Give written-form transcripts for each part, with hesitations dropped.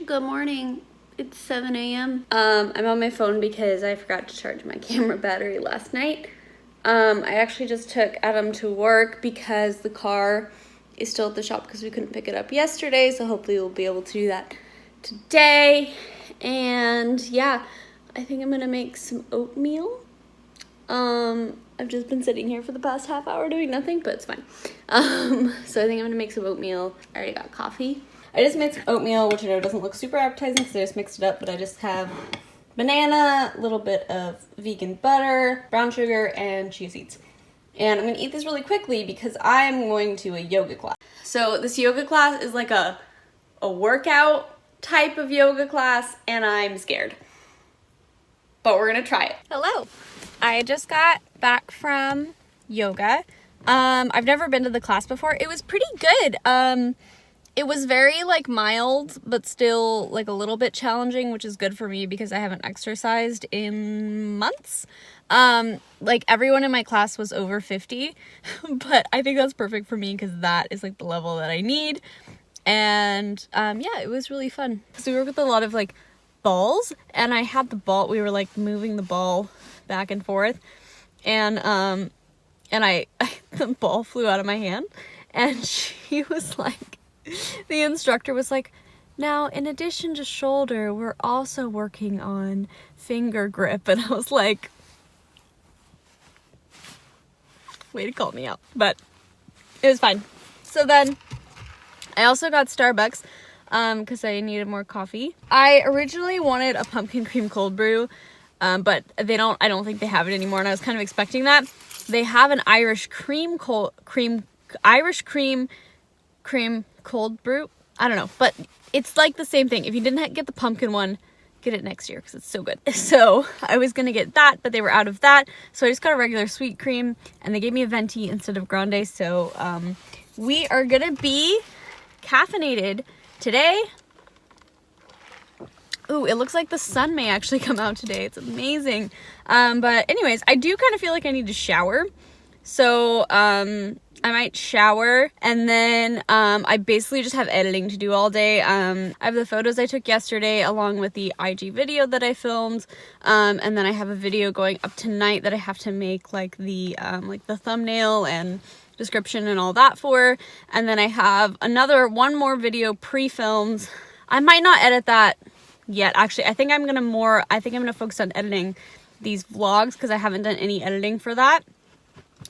Good morning. It's 7 a.m. I'm on my phone because I forgot to charge my camera battery last night. I actually just took Adam to work because the car is still at the shop because we couldn't pick it up yesterday, so hopefully we'll be able to do that today. And yeah, I think I'm gonna make some oatmeal. I've just been sitting here for the past half hour doing nothing, but it's fine. So I think I'm gonna make some oatmeal. I already got coffee. I just made some oatmeal, which I know doesn't look super appetizing because I just mixed it up, but I just have banana, a little bit of vegan butter, brown sugar, and chia seeds. And I'm gonna eat this really quickly because I'm going to a yoga class. So this yoga class is like a workout type of yoga class, and I'm scared. But we're gonna try it. Hello. I just got back from yoga. I've never been to the class before. It was pretty good. It was very like mild, but still like a little bit challenging, which is good for me because I haven't exercised in months. Like everyone in my class was over 50, but I think that's perfect for me because that is like the level that I need. And yeah, it was really fun. So we worked with a lot of like balls, and I had the ball, we were like moving the ball back and forth, and I the ball flew out of my hand, and she was like, the instructor was like, now in addition to shoulder, we're also working on finger grip. And I was like, way to call me out, but it was fine. So then I also got Starbucks because I needed more coffee. I originally wanted a pumpkin cream cold brew, but I don't think they have it anymore, and I was kind of expecting that. They have an Irish cream cold brew. I don't know, but it's like the same thing. If you didn't get the pumpkin one, get it next year because it's so good. So I was gonna get that, but they were out of that, so I just got a regular sweet cream, and they gave me a venti instead of grande. So we are gonna be caffeinated today. Ooh, it looks like the sun may actually come out today. It's amazing. But anyways, I do kind of feel like I need to shower. So I might shower, and then I basically just have editing to do all day. I have the photos I took yesterday along with the IG video that I filmed, and then I have a video going up tonight that I have to make like the thumbnail and description and all that for. And then I have one more video pre-filmed. I might not edit that yet. Actually, I think I'm gonna focus on editing these vlogs because I haven't done any editing for that.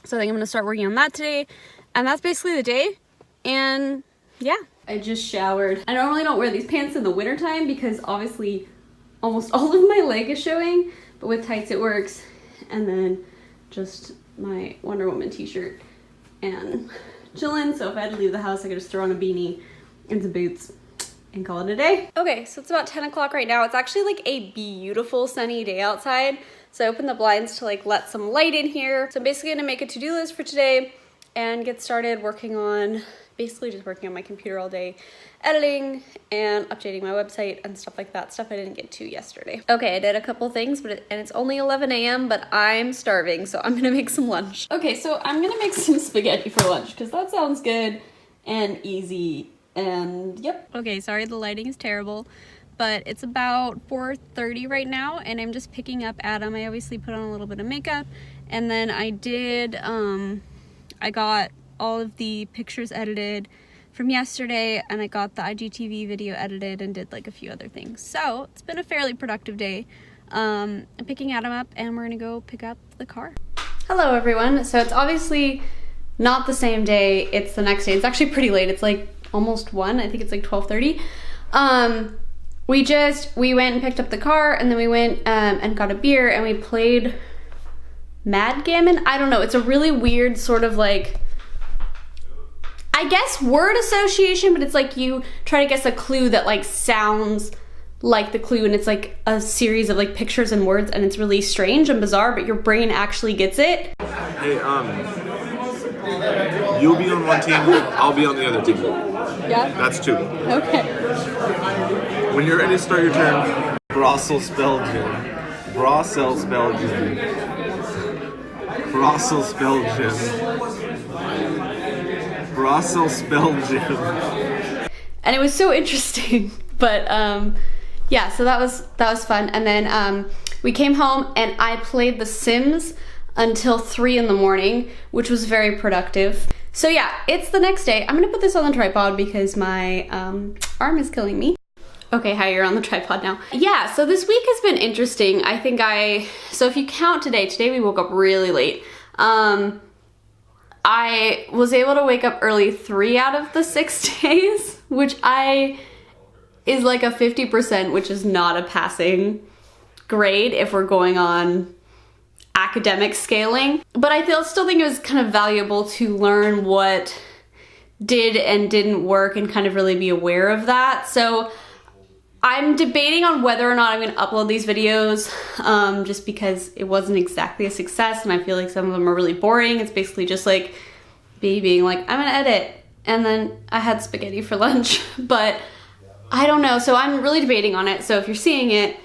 So I think I'm gonna start working on that today, and that's basically the day. And yeah, I just showered. I normally don't wear these pants in the wintertime because obviously almost all of my leg is showing, but with tights it works. And then just my Wonder Woman t-shirt and chillin'. So if I had to leave the house, I could just throw on a beanie and some boots and call it a day. Okay, so it's about 10 o'clock right now. It's actually like a beautiful sunny day outside. So I opened the blinds to like let some light in here. So I'm basically gonna make a to-do list for today and get started working on my computer all day, editing and updating my website and stuff like that, stuff I didn't get to yesterday. Okay, I did a couple things, and it's only 11 a.m., but I'm starving, so I'm gonna make some lunch. Okay, so I'm gonna make some spaghetti for lunch because that sounds good and easy. And yep. Okay, sorry the lighting is terrible, but it's about 4:30 right now, and I'm just picking up Adam. I obviously put on a little bit of makeup, and then I got all of the pictures edited from yesterday, and I got the IGTV video edited and did like a few other things. So it's been a fairly productive day. I'm picking Adam up, and we're gonna go pick up the car. Hello everyone. So it's obviously not the same day, it's the next day. It's actually pretty late. It's like almost 1. I think it's like 12:30. We went and picked up the car, and then we went and got a beer, and we played Mad Gammon. I don't know. It's a really weird sort of like, I guess, word association, but it's like you try to guess a clue that like sounds like the clue, and it's like a series of like pictures and words, and it's really strange and bizarre, but your brain actually gets it. Hey, you'll be on one team, I'll be on the other team. Yeah? That's 2. Okay. When you're ready to start your turn, Brussels, Belgium. Brussels, Belgium. Brussels, Belgium. Brussels, Belgium. And it was so interesting But yeah, so that was fun. And then we came home and I played The Sims until 3 in the morning, which was very productive. So yeah, it's the next day. I'm gonna put this on the tripod because my arm is killing me. Okay, hi, you're on the tripod now. Yeah, so this week has been interesting. So if you count today we woke up really late. I was able to wake up early 3 out of the 6 days, which is like a 50%, which is not a passing grade if we're going on academic scaling. But I still think it was kind of valuable to learn what did and didn't work and kind of really be aware of that. So I'm debating on whether or not I'm going to upload these videos just because it wasn't exactly a success and I feel like some of them are really boring. It's basically just like me being like, I'm going to edit, and then I had spaghetti for lunch. But I don't know, so I'm really debating on it. So if you're seeing it,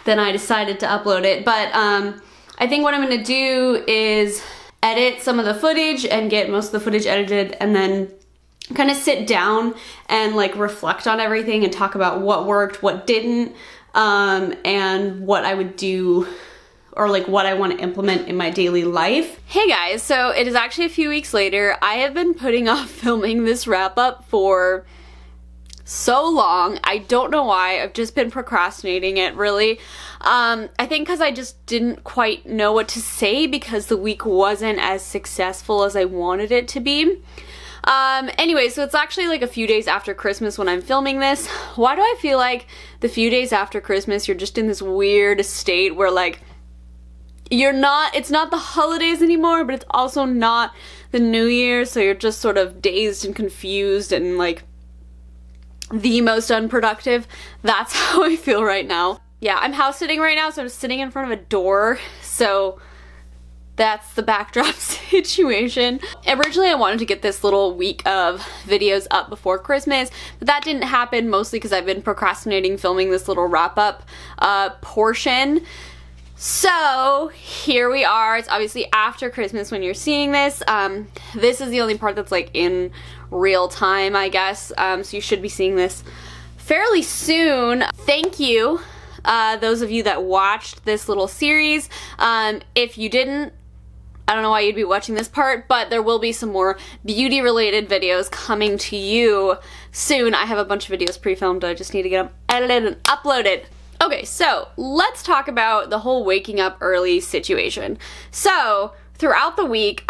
then I decided to upload it. But I think what I'm gonna do is edit some of the footage and get most of the footage edited, and then kind of sit down and like reflect on everything and talk about what worked, what didn't, and what I would do, or like what I want to implement in my daily life. Hey guys, so it is actually a few weeks later. I have been putting off filming this wrap up for so long. I don't know why. I've just been procrastinating it, really. I think because I just didn't quite know what to say because the week wasn't as successful as I wanted it to be. Anyway, so it's actually like a few days after Christmas when I'm filming this. Why do I feel like the few days after Christmas you're just in this weird state where like it's not the holidays anymore, but it's also not the New Year, so you're just sort of dazed and confused and like the most unproductive. That's how I feel right now. Yeah, I'm house sitting right now, so I'm sitting in front of a door, so that's the backdrop situation. Originally I wanted to get this little week of videos up before Christmas, but that didn't happen, mostly because I've been procrastinating filming this little wrap-up portion. So here we are. It's obviously after Christmas when you're seeing this. This is the only part that's like in real time, I guess. So you should be seeing this fairly soon. Thank you, those of you that watched this little series. If you didn't, I don't know why you'd be watching this part, but there will be some more beauty related videos coming to you soon. I have a bunch of videos pre-filmed. I just need to get them edited and uploaded. Okay, so let's talk about the whole waking up early situation. So throughout the week,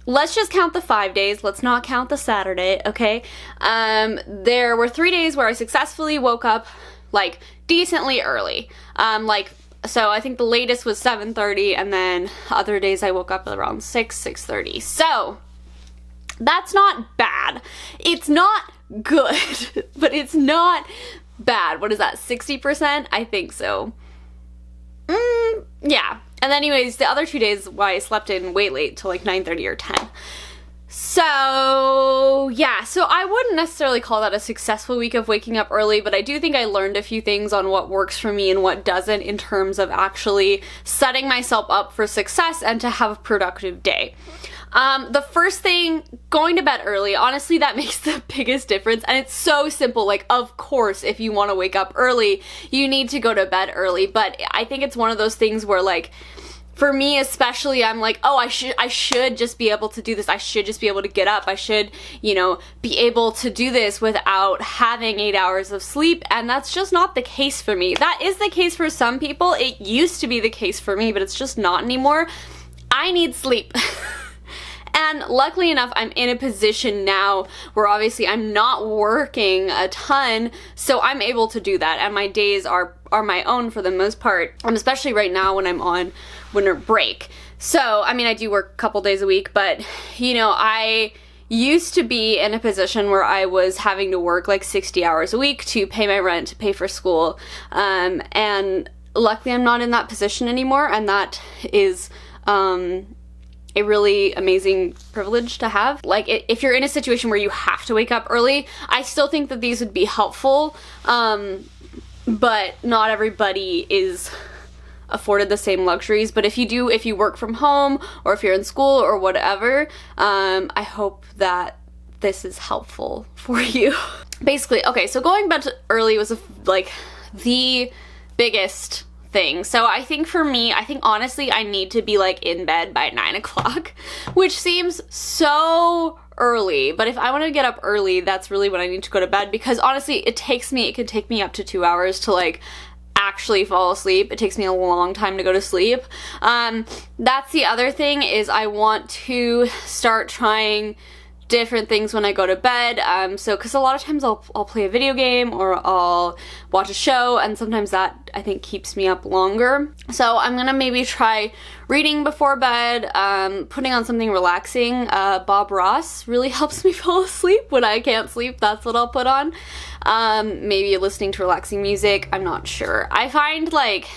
let's just count the 5 days. Let's not count the Saturday, okay? There were 3 days where I successfully woke up like decently early. So I think the latest was 7:30, and then other days I woke up around 6:30. So that's not bad. It's not good, but it's not bad. What is that, 60%? I think so. Yeah. And anyways, the other 2 days why I slept in way late till like 9:30 or 10. So yeah, so I wouldn't necessarily call that a successful week of waking up early, but I do think I learned a few things on what works for me and what doesn't in terms of actually setting myself up for success and to have a productive day. The first thing, going to bed early, honestly, that makes the biggest difference, and it's so simple. Like, of course, if you want to wake up early, you need to go to bed early, but I think it's one of those things where, like, for me especially, I'm like, oh, I should just be able to do this. I should just be able to get up. I should, you know, be able to do this without having 8 hours of sleep, and that's just not the case for me. That is the case for some people. It used to be the case for me, but it's just not anymore. I need sleep. And luckily enough, I'm in a position now where obviously I'm not working a ton, so I'm able to do that, and my days are my own for the most part, especially right now when I'm on winter break. So, I mean, I do work a couple days a week, but, you know, I used to be in a position where I was having to work like 60 hours a week to pay my rent, to pay for school, and luckily I'm not in that position anymore, and that is a really amazing privilege to have. Like, if you're in a situation where you have to wake up early, I still think that these would be helpful, but not everybody is afforded the same luxuries. But if you work from home, or if you're in school or whatever, I hope that this is helpful for you. Basically, okay, so going to bed early was like the biggest thing. So I think for me, I think honestly I need to be like in bed by 9 o'clock, which seems so early, but if I want to get up early, that's really when I need to go to bed, because honestly it can take me up to 2 hours to like actually fall asleep. It takes me a long time to go to sleep. That's the other thing, is I want to start trying different things when I go to bed. So because a lot of times I'll play a video game or I'll watch a show, and sometimes that I think keeps me up longer. So I'm gonna maybe try reading before bed, putting on something relaxing. Bob Ross really helps me fall asleep when I can't sleep. That's what I'll put on. Maybe listening to relaxing music. I'm not sure. I find like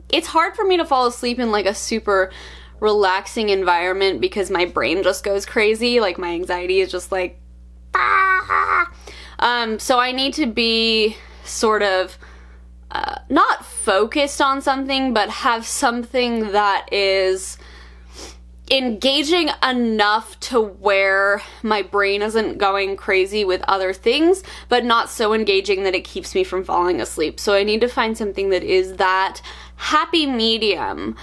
it's hard for me to fall asleep in like a super relaxing environment because my brain just goes crazy. Like my anxiety is just like so I need to be sort of not focused on something, but have something that is engaging enough to where my brain isn't going crazy with other things, but not so engaging that it keeps me from falling asleep. So I need to find something that is that happy medium,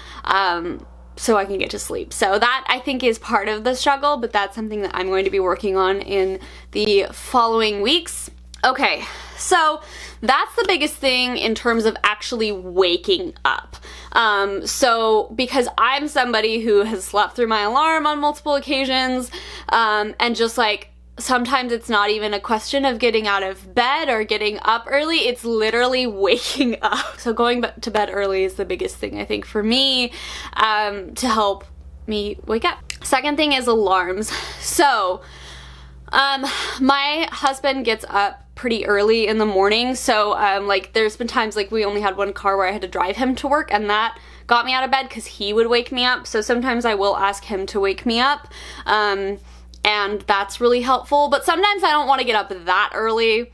so I can get to sleep. So that I think is part of the struggle, but that's something that I'm going to be working on in the following weeks. Okay, so that's the biggest thing in terms of actually waking up. So because I'm somebody who has slept through my alarm on multiple occasions, and just like sometimes it's not even a question of getting out of bed or getting up early, it's literally waking up. So going to bed early is the biggest thing I think for me, to help me wake up. Second thing is alarms. So my husband gets up pretty early in the morning, so like there's been times like we only had one car where I had to drive him to work, and that got me out of bed because he would wake me up. So sometimes I will ask him to wake me up, and that's really helpful. But sometimes I don't want to get up that early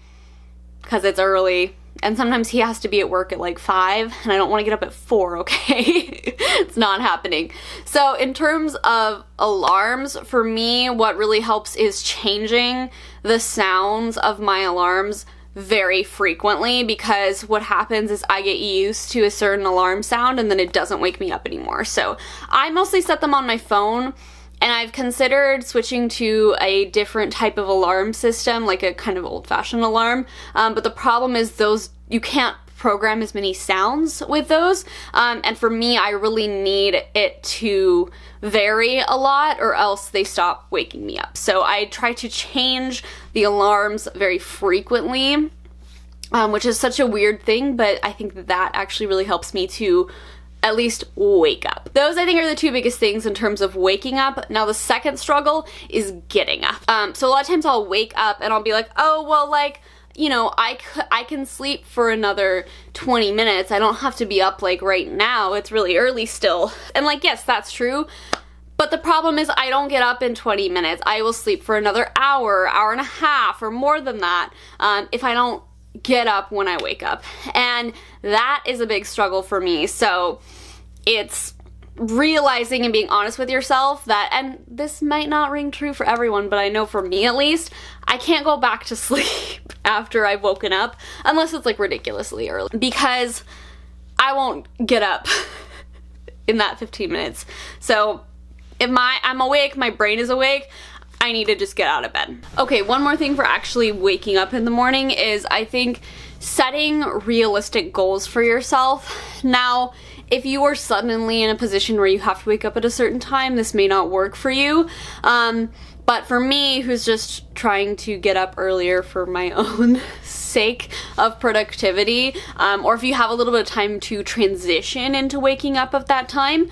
because it's early, and sometimes he has to be at work at like 5 and I don't want to get up at 4, okay? It's not happening. So in terms of alarms, for me what really helps is changing the sounds of my alarms very frequently, because what happens is I get used to a certain alarm sound and then it doesn't wake me up anymore. So I mostly set them on my phone, and I've considered switching to a different type of alarm system, like a kind of old-fashioned alarm, but the problem is those, you can't program as many sounds with those, and for me I really need it to vary a lot or else they stop waking me up. So I try to change the alarms very frequently, which is such a weird thing, but I think that actually really helps me to at least wake up. Those I think are the two biggest things in terms of waking up. Now the second struggle is getting up. So a lot of times I'll wake up and I'll be like, oh well, like, you know, I can sleep for another 20 minutes. I don't have to be up like right now. It's really early still. And like, yes, that's true. But the problem is I don't get up in 20 minutes. I will sleep for another hour, hour and a half, or more than that, if I don't get up when I wake up. And that is a big struggle for me. So it's realizing and being honest with yourself that, and this might not ring true for everyone, but I know for me at least, I can't go back to sleep after I've woken up unless it's like ridiculously early, because I won't get up in that 15 minutes. So if I'm awake, my brain is awake, I need to just get out of bed. Okay, one more thing for actually waking up in the morning is I think setting realistic goals for yourself. Now, if you are suddenly in a position where you have to wake up at a certain time, this may not work for you. But for me, who's just trying to get up earlier for my own sake of productivity, or if you have a little bit of time to transition into waking up at that time,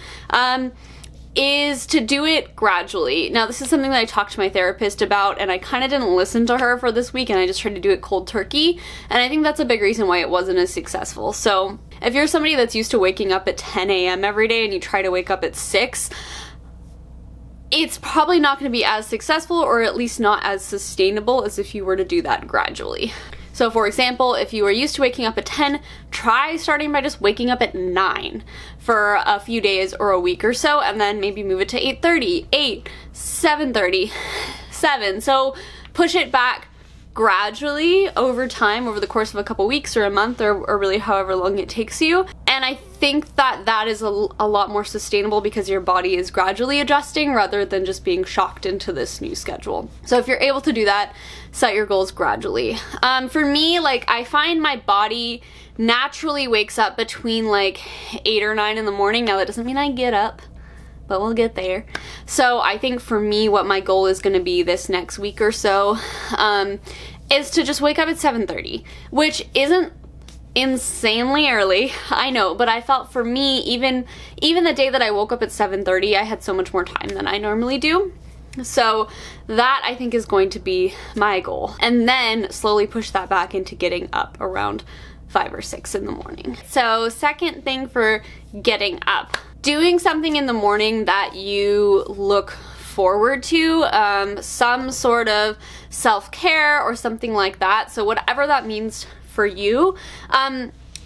is to do it gradually. Now, this is something that I talked to my therapist about, and I kind of didn't listen to her for this week, and I just tried to do it cold turkey, and I think that's a big reason why it wasn't as successful. So if you're somebody that's used to waking up at 10 a.m. every day and you try to wake up at 6, it's probably not going to be as successful, or at least not as sustainable as if you were to do that gradually. So for example, if you are used to waking up at 10, try starting by just waking up at 9 for a few days or a week or so, and then maybe move it to 8:30, 8, 7:30, 7. So push it back gradually over time, over the course of a couple weeks or a month, or really however long it takes you. And I think that that is a lot more sustainable because your body is gradually adjusting rather than just being shocked into this new schedule. So if you're able to do that, set your goals gradually. For me, like, I find my body naturally wakes up between like 8 or 9 in the morning. Now that doesn't mean I get up, but we'll get there. So I think for me, what my goal is going to be this next week or so is to just wake up at 7:30, which isn't insanely early, I know, but I felt for me, even the day that I woke up at 7:30, I had so much more time than I normally do. So that I think is going to be my goal, and then slowly push that back into getting up around 5 or 6 in the morning. So second thing for getting up, doing something in the morning that you look forward to, some sort of self-care or something like that. So whatever that means for you.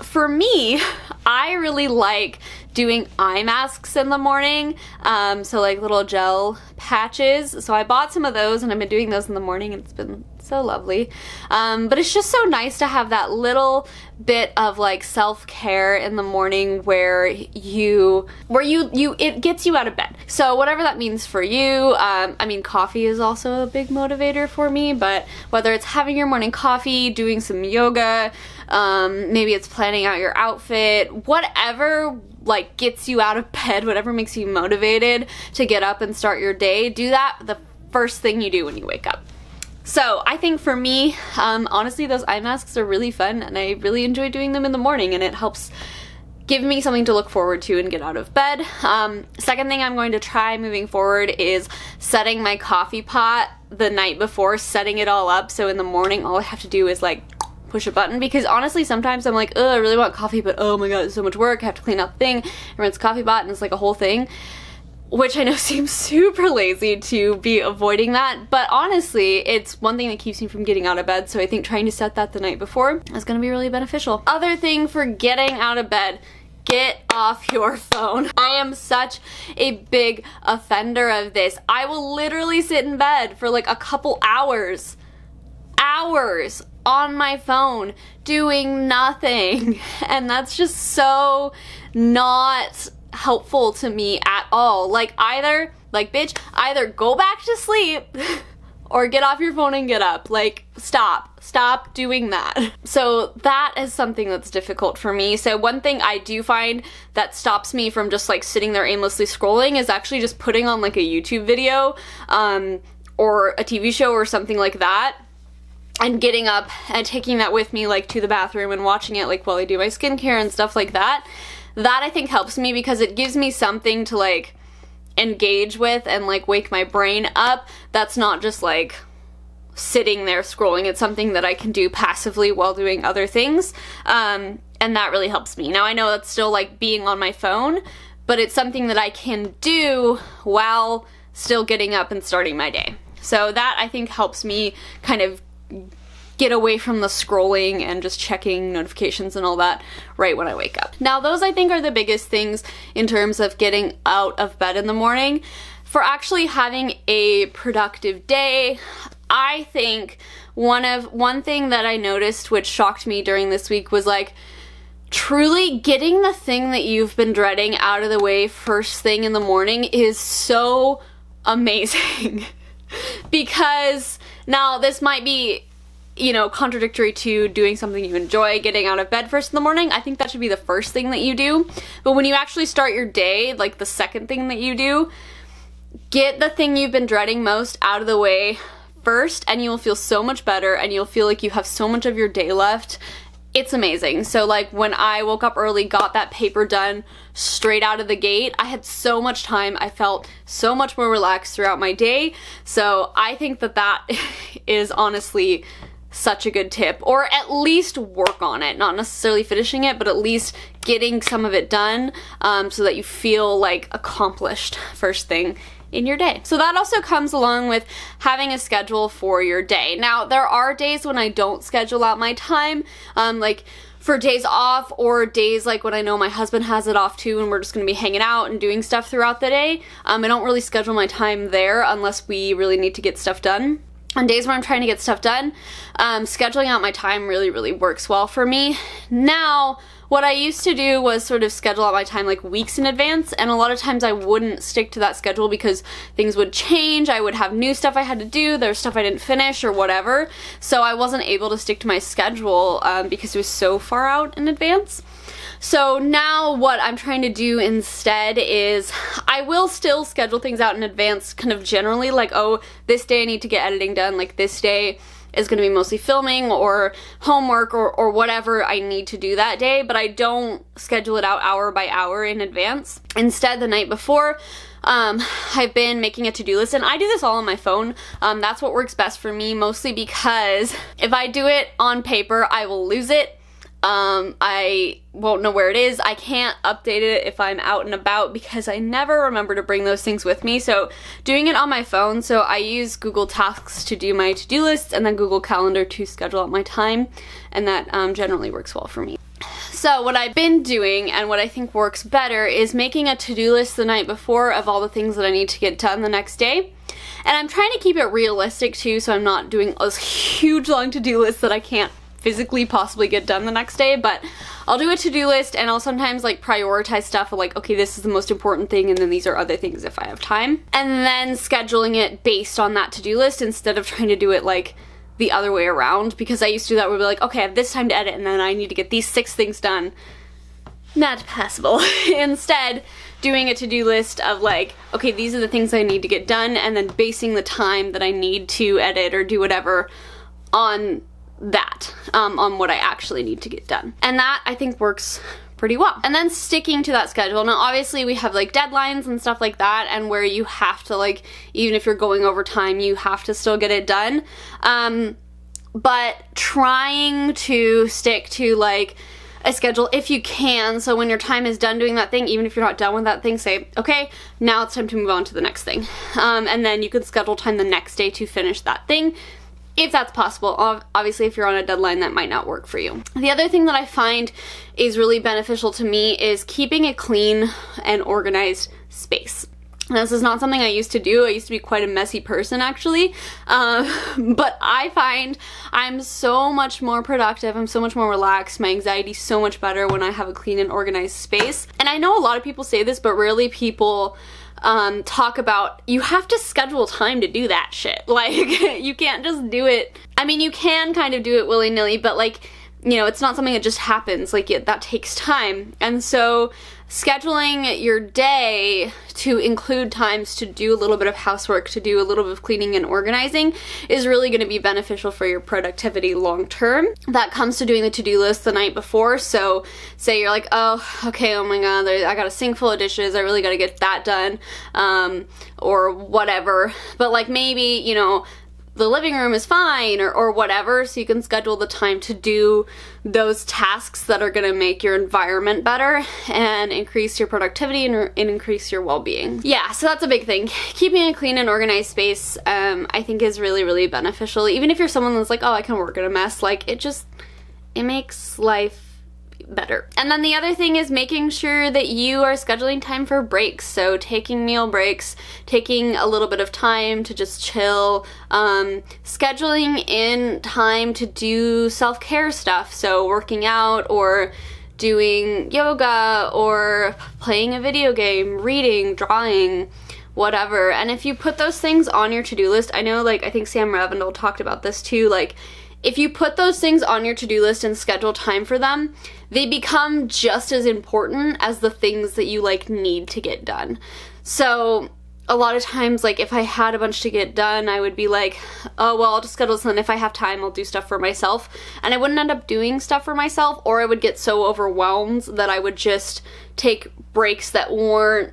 For me, I really like doing eye masks in the morning, so like little gel patches. So I bought some of those and I've been doing those in the morning, and it's been so lovely. But it's just so nice to have that little bit of like self-care in the morning where it gets you out of bed. So whatever that means for you. I mean, coffee is also a big motivator for me, but whether it's having your morning coffee, doing some yoga, maybe it's planning out your outfit, whatever like gets you out of bed, whatever makes you motivated to get up and start your day, do that the first thing you do when you wake up. So I think for me, honestly, those eye masks are really fun, and I really enjoy doing them in the morning, and it helps give me something to look forward to and get out of bed. Second thing I'm going to try moving forward is setting my coffee pot the night before, setting it all up, so in the morning all I have to do is like push a button, because honestly sometimes I'm like, oh, I really want coffee, but oh my god, it's so much work, I have to clean out the thing, and rinse the coffee pot, and it's like a whole thing, which I know seems super lazy to be avoiding that, but honestly it's one thing that keeps me from getting out of bed, so I think trying to set that the night before is going to be really beneficial. Other thing for getting out of bed, get off your phone. I am such a big offender of this. I will literally sit in bed for like a couple hours on my phone doing nothing, and that's just so not helpful to me at all. Like either go back to sleep or get off your phone and get up. Like stop doing that. So that is something that's difficult for me. So one thing I do find that stops me from just like sitting there aimlessly scrolling is actually just putting on like a YouTube video or a TV show or something like that, and getting up and taking that with me like to the bathroom and watching it like while I do my skincare and stuff like that. That I think helps me because it gives me something to like engage with and like wake my brain up. That's not just like sitting there scrolling. It's something that I can do passively while doing other things, and that really helps me. Now I know that's still like being on my phone, but it's something that I can do while still getting up and starting my day. So that I think helps me kind of get away from the scrolling and just checking notifications and all that right when I wake up. Now those I think are the biggest things in terms of getting out of bed in the morning. For actually having a productive day, I think one thing that I noticed which shocked me during this week was like truly getting the thing that you've been dreading out of the way first thing in the morning is so amazing. Because now this might be, you know, contradictory to doing something you enjoy, getting out of bed first in the morning. I think that should be the first thing that you do. But when you actually start your day, like the second thing that you do, get the thing you've been dreading most out of the way first, and you will feel so much better, and you'll feel like you have so much of your day left. It's amazing. So like when I woke up early, got that paper done straight out of the gate, I had so much time. I felt so much more relaxed throughout my day. So I think that that is honestly such a good tip, or at least work on it, not necessarily finishing it, but at least getting some of it done, so that you feel like accomplished first thing in your day. So that also comes along with having a schedule for your day. Now there are days when I don't schedule out my time, like for days off, or days like when I know my husband has it off too and we're just gonna be hanging out and doing stuff throughout the day. I don't really schedule my time there unless we really need to get stuff done. on days where I'm trying to get stuff done, scheduling out my time really works well for me. Now, what I used to do was sort of schedule out my time like weeks in advance, and a lot of times I wouldn't stick to that schedule because things would change. I would have new stuff I had to do, there's stuff I didn't finish or whatever, so I wasn't able to stick to my schedule because it was so far out in advance. So now what I'm trying to do instead is I will still schedule things out in advance kind of generally, like, oh, this day I need to get editing done, like this day is going to be mostly filming or homework or whatever I need to do that day, but I don't schedule it out hour by hour in advance. Instead, the night before, I've been making a to-do list, and I do this all on my phone. That's what works best for me, mostly because if I do it on paper, I will lose it. I won't know where it is. I can't update it if I'm out and about because I never remember to bring those things with me. So doing it on my phone, so I use Google Tasks to do my to-do lists and then Google Calendar to schedule out my time, and that generally works well for me. So what I've been doing and what I think works better is making a to-do list the night before of all the things that I need to get done the next day. And I'm trying to keep it realistic too, so I'm not doing those huge long to-do lists that I can't physically possibly get done the next day, but I'll do a to-do list and I'll sometimes like prioritize stuff of like, okay, this is the most important thing and then these are other things if I have time. And then scheduling it based on that to-do list instead of trying to do it like the other way around, because I used to do that where we'd be like, okay, I have this time to edit and then I need to get these 6 things done. Not possible. Instead, doing a to-do list of like, okay, these are the things I need to get done, and then basing the time that I need to edit or do whatever on that, on what I actually need to get done. And that I think works pretty well. And then sticking to that schedule. Now obviously we have like deadlines and stuff like that, and where you have to like, even if you're going over time, you have to still get it done. But trying to stick to like a schedule if you can, so when your time is done doing that thing, even if you're not done with that thing, say, okay, now it's time to move on to the next thing. And then you can schedule time the next day to finish that thing, if that's possible. Obviously, if you're on a deadline, that might not work for you. The other thing that I find is really beneficial to me is keeping a clean and organized space. Now, this is not something I used to do. I used to be quite a messy person, actually. But I find I'm so much more productive. I'm so much more relaxed. My anxiety's so much better when I have a clean and organized space. And I know a lot of people say this, but rarely people talk about you have to schedule time to do that shit. Like, you can't just do it. I mean, you can kind of do it willy-nilly, but like, you know, it's not something that just happens. Like, that takes time. And so scheduling your day to include times to do a little bit of housework, to do a little bit of cleaning and organizing is really going to be beneficial for your productivity long term. That comes to doing the to-do list the night before. So say you're like, oh, okay, oh my god, I got a sink full of dishes, I really got to get that done, or whatever. But like, maybe, you know, the living room is fine, or whatever, so you can schedule the time to do those tasks that are going to make your environment better and increase your productivity and increase your well-being. Yeah, so that's a big thing. Keeping a clean and organized space, I think is really beneficial. Even if you're someone that's like, oh, I can work in a mess, like, it makes life better. And then the other thing is making sure that you are scheduling time for breaks. So taking meal breaks, taking a little bit of time to just chill, scheduling in time to do self-care stuff. So working out or doing yoga or playing a video game, reading, drawing, whatever. And if you put those things on your to-do list, I know, like, I think Sam Ravendel talked about this too, like, if you put those things on your to-do list and schedule time for them, they become just as important as the things that you like need to get done. So a lot of times, like, if I had a bunch to get done, I would be like, oh, well, I'll just schedule this, and if I have time, I'll do stuff for myself. And I wouldn't end up doing stuff for myself, or I would get so overwhelmed that I would just take breaks that were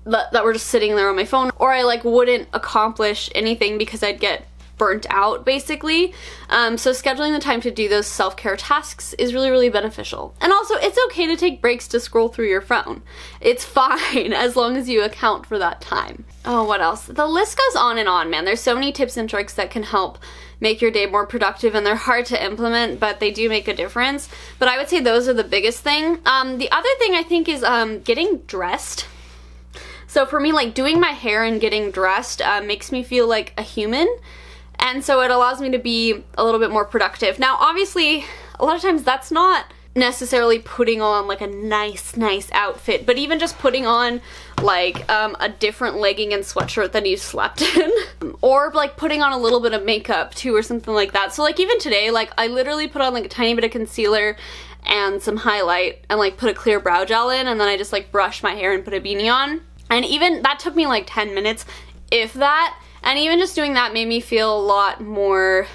just sitting there on my phone, or I like wouldn't accomplish anything because I'd get burnt out, basically. So scheduling the time to do those self-care tasks is really beneficial. And also, it's okay to take breaks to scroll through your phone. It's fine as long as you account for that time. Oh, what else? The list goes on and on, man. There's so many tips and tricks that can help make your day more productive, and they're hard to implement, but they do make a difference. But I would say those are the biggest thing. The other thing I think is getting dressed. So for me, like, doing my hair and getting dressed makes me feel like a human. and so it allows me to be a little bit more productive. Now, obviously, a lot of times that's not necessarily putting on like a nice outfit, but even just putting on like a different legging and sweatshirt than you slept in, or like putting on a little bit of makeup too or something like that. So like even today, like I literally put on like a tiny bit of concealer and some highlight and like put a clear brow gel in, and then I just like brushed my hair and put a beanie on, and even that took me like 10 minutes, if that, and even just doing that made me feel a lot more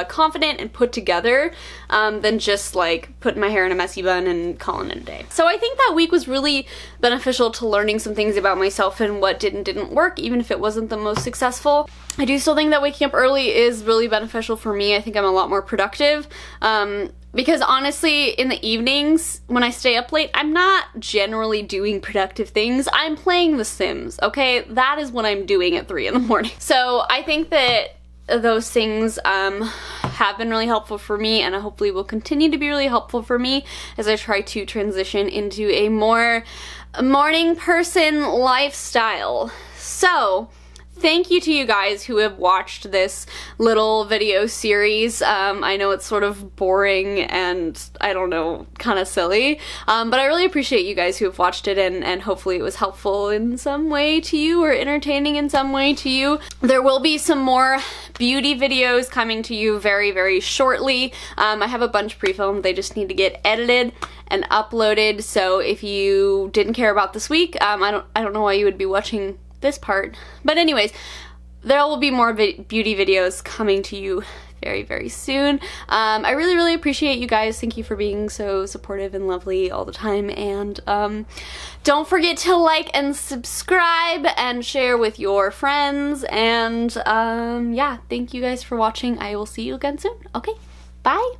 confident and put together than just like putting my hair in a messy bun and calling it a day. So I think that week was really beneficial to learning some things about myself and what didn't work, even if it wasn't the most successful. I do still think that waking up early is really beneficial for me. I think I'm a lot more productive. Because honestly, in the evenings, when I stay up late, I'm not generally doing productive things. I'm playing The Sims, okay? That is what I'm doing at 3 in the morning. So I think that those things have been really helpful for me, and hopefully will continue to be really helpful for me as I try to transition into a more morning person lifestyle. So thank you to you guys who have watched this little video series. I know it's sort of boring and, I don't know, kind of silly, but I really appreciate you guys who have watched it, and hopefully it was helpful in some way to you or entertaining in some way to you. There will be some more beauty videos coming to you very shortly. I have a bunch pre-filmed. They just need to get edited and uploaded, so if you didn't care about this week, I don't know why you would be watching this part. But anyways, there will be more beauty videos coming to you very soon. I really appreciate you guys. Thank you for being so supportive and lovely all the time, and don't forget to like and subscribe and share with your friends, and yeah, thank you guys for watching. I will see you again soon. Okay, bye.